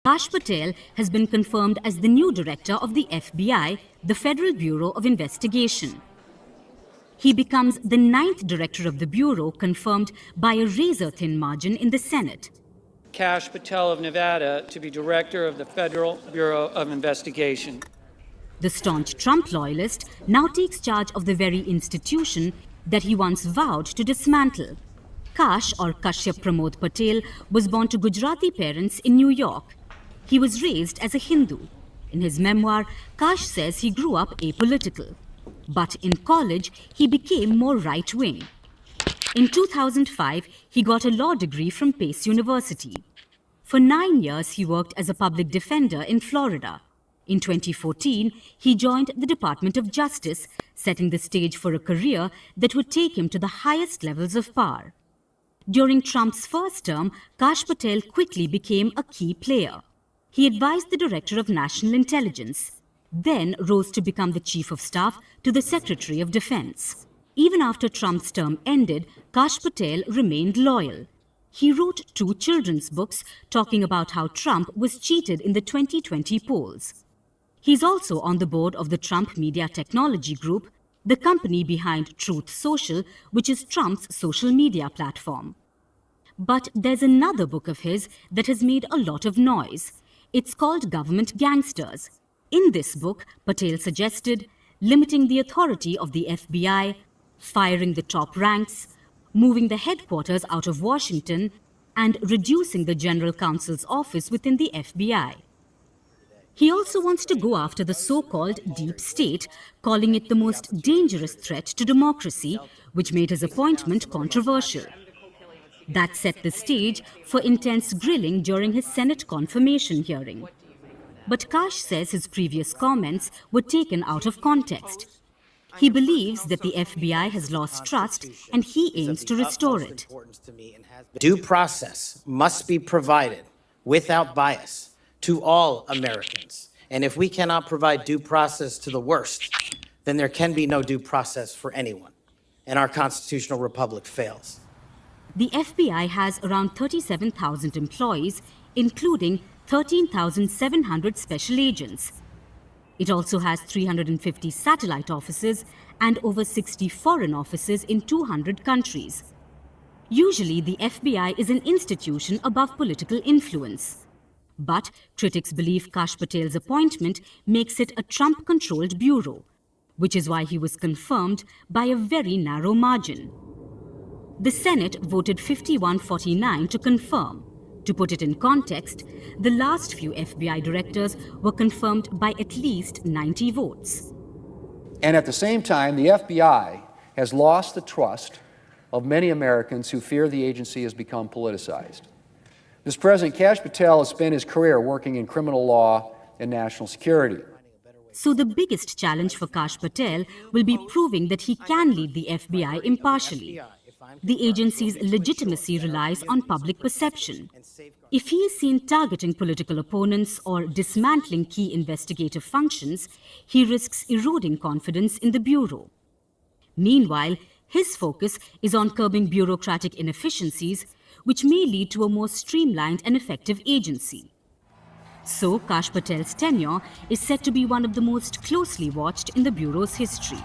Kash Patel has been confirmed as the new director of the FBI, the Federal Bureau of Investigation. He becomes the 9th director of the Bureau, confirmed by a razor-thin margin in the Senate. Kash Patel of Nevada to be director of the Federal Bureau of Investigation. The staunch Trump loyalist now takes charge of the very institution that he once vowed to dismantle. Kash, or Kashyap Pramod Patel, was born to Gujarati parents in New York. He was raised as a Hindu. In his memoir, Kash says he grew up apolitical. But in college, he became more right-wing. In 2005, he got a law degree from Pace University. For 9 years, he worked as a public defender in Florida. In 2014, he joined the Department of Justice, setting the stage for a career that would take him to the highest levels of power. During Trump's first term, Kash Patel quickly became a key player. He advised the Director of National Intelligence, then rose to become the Chief of Staff to the Secretary of Defense. Even after Trump's term ended, Kash Patel remained loyal. He wrote 2 children's books talking about how Trump was cheated in the 2020 polls. He's also on the board of the Trump Media Technology Group, the company behind Truth Social, which is Trump's social media platform. But there's another book of his that has made a lot of noise. It's called Government Gangsters. In this book, Patel suggested limiting the authority of the FBI, firing the top ranks, moving the headquarters out of Washington, and reducing the General Counsel's office within the FBI. He also wants to go after the so-called deep state, calling it the most dangerous threat to democracy, which made his appointment controversial. That set the stage for intense grilling during his Senate confirmation hearing. But Kash says his previous comments were taken out of context. He believes that the FBI has lost trust and he aims to restore it. Due process must be provided without bias to all Americans. And if we cannot provide due process to the worst, then there can be no due process for anyone. And our constitutional republic fails. The FBI has around 37,000 employees, including 13,700 special agents. It also has 350 satellite offices and over 60 foreign offices in 200 countries. Usually, the FBI is an institution above political influence. But critics believe Kash Patel's appointment makes it a Trump-controlled bureau, which is why he was confirmed by a very narrow margin. The Senate voted 51-49 to confirm. To put it in context, the last few FBI directors were confirmed by at least 90 votes. And at the same time, the FBI has lost the trust of many Americans who fear the agency has become politicized. Mr. President, Kash Patel has spent his career working in criminal law and national security. So the biggest challenge for Kash Patel will be proving that he can lead the FBI impartially. The agency's legitimacy relies on public perception. If he is seen targeting political opponents or dismantling key investigative functions, he risks eroding confidence in the Bureau. Meanwhile, his focus is on curbing bureaucratic inefficiencies, which may lead to a more streamlined and effective agency. So, Kash Patel's tenure is said to be one of the most closely watched in the Bureau's history.